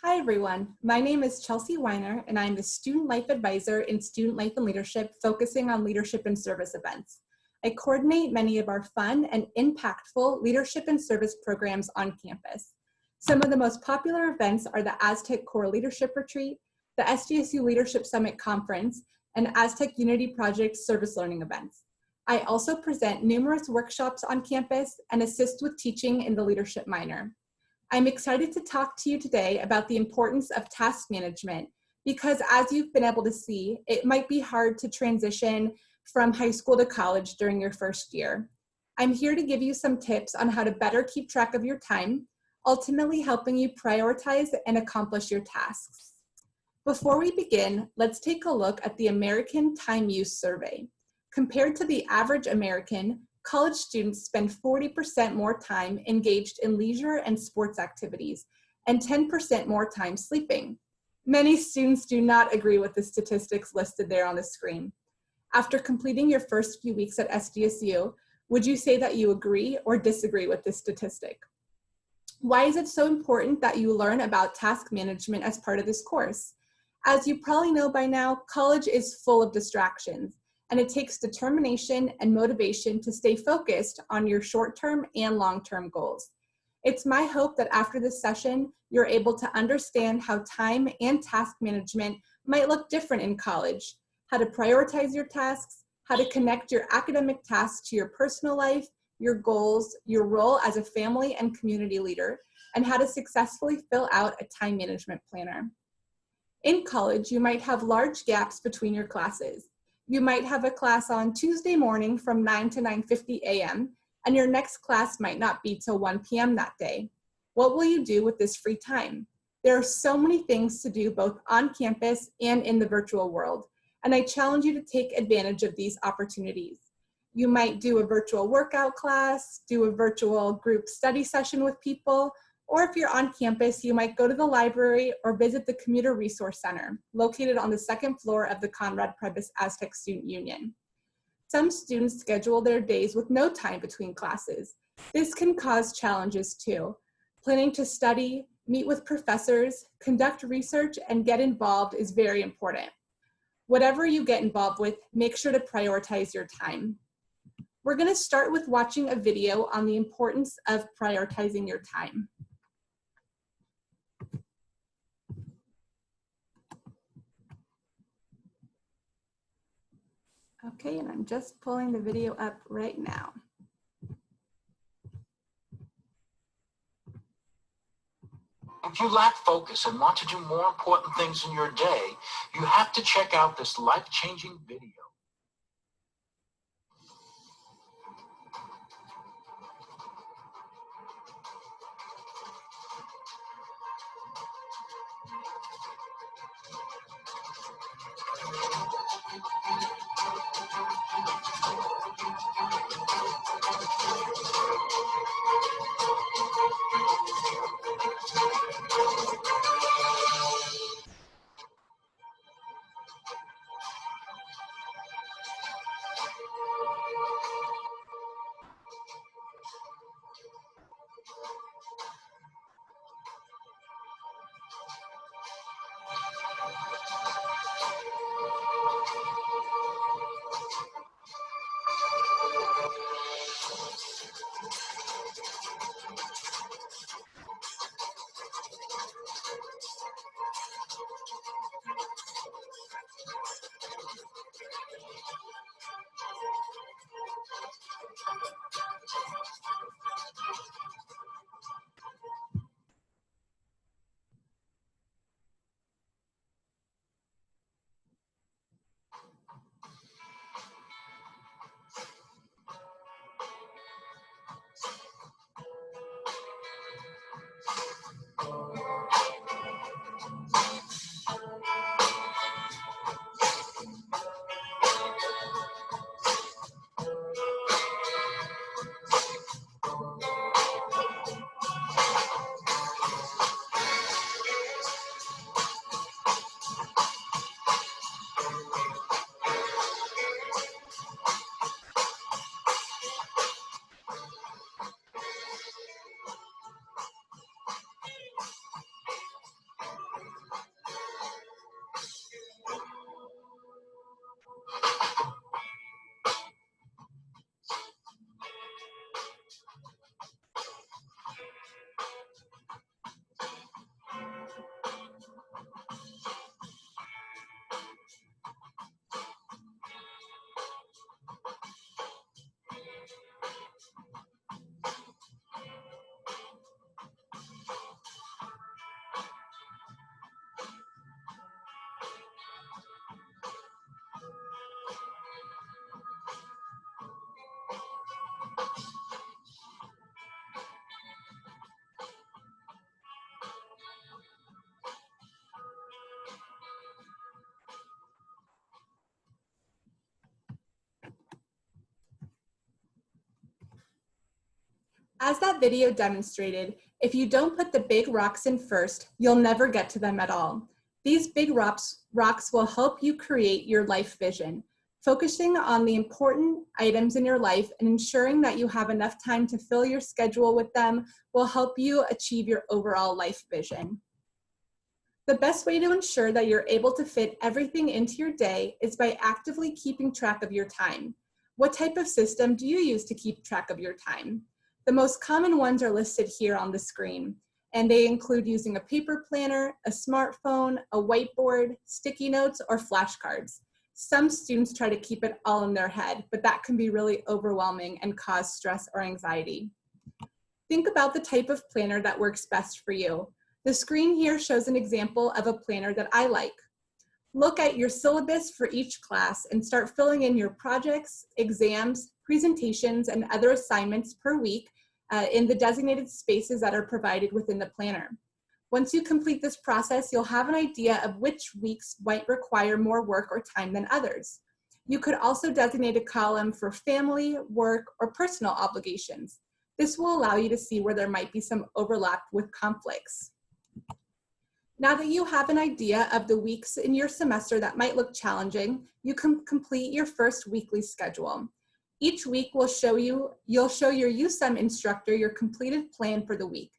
Hi everyone, my name is Chelsea Weiner and I'm the Student Life Advisor in Student Life and Leadership, focusing on leadership and service events. I coordinate many of our fun and impactful leadership and service programs on campus. Some of the most popular events are the Aztec Core Leadership Retreat, the SDSU Leadership Summit Conference, and Aztec Unity Project service learning events. I also present numerous workshops on campus and assist with teaching in the leadership minor. I'm excited to talk to you today about the importance of task management because, as you've been able to see, it might be hard to transition from high school to college during your first year. I'm here to give you some tips on how to better keep track of your time, ultimately helping you prioritize and accomplish your tasks. Before we begin, let's take a look at the American Time Use Survey. Compared to the average American, college students spend 40% more time engaged in leisure and sports activities and 10% more time sleeping. Many students do not agree with the statistics listed there on the screen. After completing your first few weeks at SDSU, would you say that you agree or disagree with this statistic? Why is it so important that you learn about task management as part of this course? As you probably know by now, college is full of distractions, and it takes determination and motivation to stay focused on your short-term and long-term goals. It's my hope that after this session, you're able to understand how time and task management might look different in college, how to prioritize your tasks, how to connect your academic tasks to your personal life, your goals, your role as a family and community leader, and how to successfully fill out a time management planner. In college, you might have large gaps between your classes. You might have a class on Tuesday morning from 9 to 9:50 a.m., and your next class might not be till 1 p.m. that day. What will you do with this free time? There are so many things to do both on campus and in the virtual world, and I challenge you to take advantage of these opportunities. You might do a virtual workout class, do a virtual group study session with people, or if you're on campus, you might go to the library or visit the Commuter Resource Center, located on the second floor of the Conrad Prebys Aztec Student Union. Some students schedule their days with no time between classes. This can cause challenges too. Planning to study, meet with professors, conduct research, and get involved is very important. Whatever you get involved with, make sure to prioritize your time. We're going to start with watching a video on the importance of prioritizing your time. Okay, and I'm just pulling the video up right now. If you lack focus and want to do more important things in your day, you have to check out this life-changing video. As that video demonstrated, if you don't put the big rocks in first, you'll never get to them at all. These big rocks will help you create your life vision. Focusing on the important items in your life and ensuring that you have enough time to fill your schedule with them will help you achieve your overall life vision. The best way to ensure that you're able to fit everything into your day is by actively keeping track of your time. What type of system do you use to keep track of your time? The most common ones are listed here on the screen, and they include using a paper planner, a smartphone, a whiteboard, sticky notes, or flashcards. Some students try to keep it all in their head, but that can be really overwhelming and cause stress or anxiety. Think about the type of planner that works best for you. The screen here shows an example of a planner that I like. Look at your syllabus for each class and start filling in your projects, exams, presentations, and other assignments per week in the designated spaces that are provided within the planner. Once you complete this process, you'll have an idea of which weeks might require more work or time than others. You could also designate a column for family, work, or personal obligations. This will allow you to see where there might be some overlap with conflicts. Now that you have an idea of the weeks in your semester that might look challenging, you can complete your first weekly schedule. Each week you'll show your USEM instructor your completed plan for the week.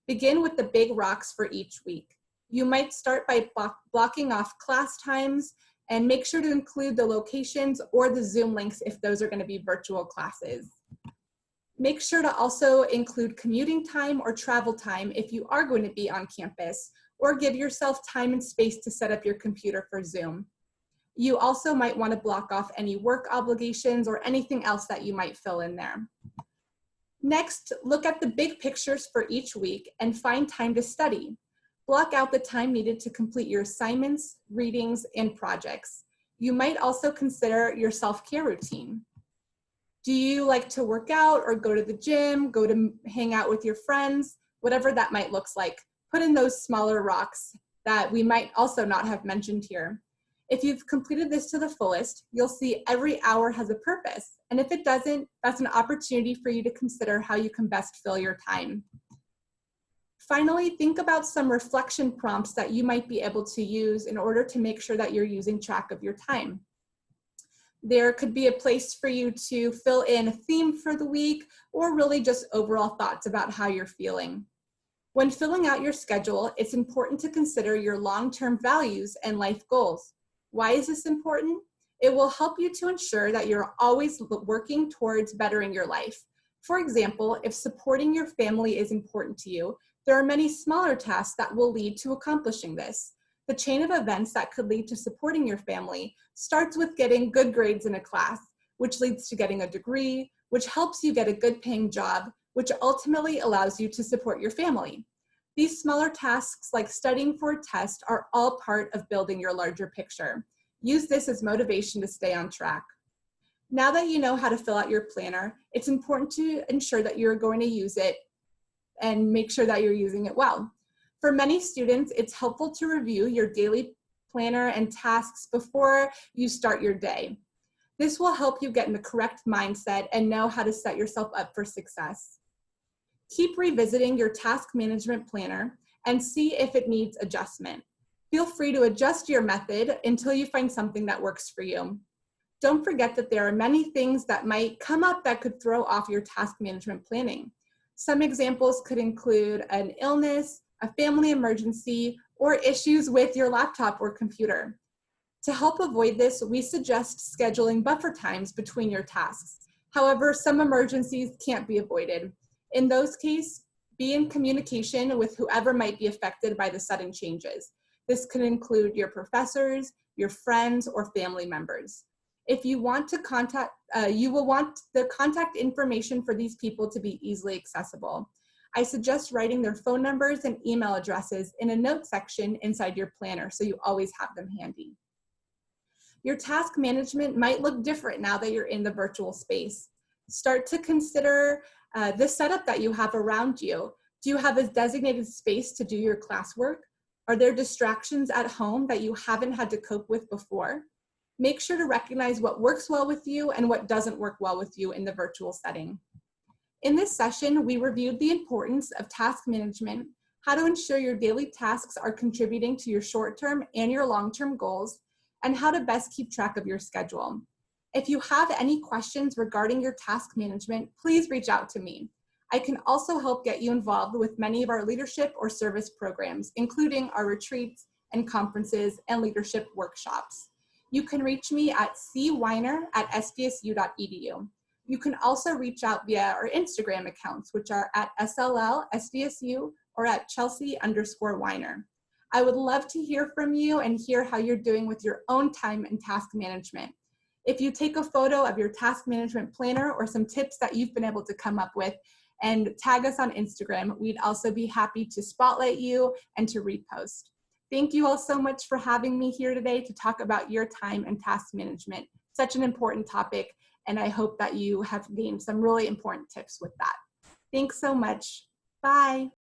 Begin with the big rocks for each week. You might start by blocking off class times and make sure to include the locations or the Zoom links if those are going to be virtual classes. Make sure to also include commuting time or travel time if you are going to be on campus, or give yourself time and space to set up your computer for Zoom. You also might want to block off any work obligations or anything else that you might fill in there. Next, look at the big pictures for each week and find time to study. Block out the time needed to complete your assignments, readings, and projects. You might also consider your self-care routine. Do you like to work out or go to the gym, go to hang out with your friends? Whatever that might look like, put in those smaller rocks that we might also not have mentioned here. If you've completed this to the fullest, you'll see every hour has a purpose. And if it doesn't, that's an opportunity for you to consider how you can best fill your time. Finally, think about some reflection prompts that you might be able to use in order to make sure that you're using track of your time. There could be a place for you to fill in a theme for the week, or really just overall thoughts about how you're feeling. When filling out your schedule, it's important to consider your long-term values and life goals. Why is this important? It will help you to ensure that you're always working towards bettering your life. For example, if supporting your family is important to you, there are many smaller tasks that will lead to accomplishing this. The chain of events that could lead to supporting your family starts with getting good grades in a class, which leads to getting a degree, which helps you get a good paying job, which ultimately allows you to support your family. These smaller tasks, like studying for a test, are all part of building your larger picture. Use this as motivation to stay on track. Now that you know how to fill out your planner, it's important to ensure that you're going to use it and make sure that you're using it well. For many students, it's helpful to review your daily planner and tasks before you start your day. This will help you get in the correct mindset and know how to set yourself up for success. Keep revisiting your task management planner and see if it needs adjustment. Feel free to adjust your method until you find something that works for you. Don't forget that there are many things that might come up that could throw off your task management planning. Some examples could include an illness, a family emergency, or issues with your laptop or computer. To help avoid this, we suggest scheduling buffer times between your tasks. However, some emergencies can't be avoided. In those cases, be in communication with whoever might be affected by the sudden changes. This could include your professors, your friends, or family members. If you want to contact, you will want the contact information for these people to be easily accessible. I suggest writing their phone numbers and email addresses in a note section inside your planner so you always have them handy. Your task management might look different now that you're in the virtual space. Start to consider the setup that you have around you. Do you have a designated space to do your classwork? Are there distractions at home that you haven't had to cope with before? Make sure to recognize what works well with you and what doesn't work well with you in the virtual setting. In this session, we reviewed the importance of task management, how to ensure your daily tasks are contributing to your short-term and your long-term goals, and how to best keep track of your schedule. If you have any questions regarding your task management, please reach out to me. I can also help get you involved with many of our leadership or service programs, including our retreats and conferences and leadership workshops. You can reach me at cweiner@sdsu.edu. You can also reach out via our Instagram accounts, which are at SLL SDSU or at Chelsea_Weiner. I would love to hear from you and hear how you're doing with your own time and task management. If you take a photo of your task management planner or some tips that you've been able to come up with and tag us on Instagram, we'd also be happy to spotlight you and to repost. Thank you all so much for having me here today to talk about your time and task management. Such an important topic, and I hope that you have gained some really important tips with that. Thanks so much. Bye.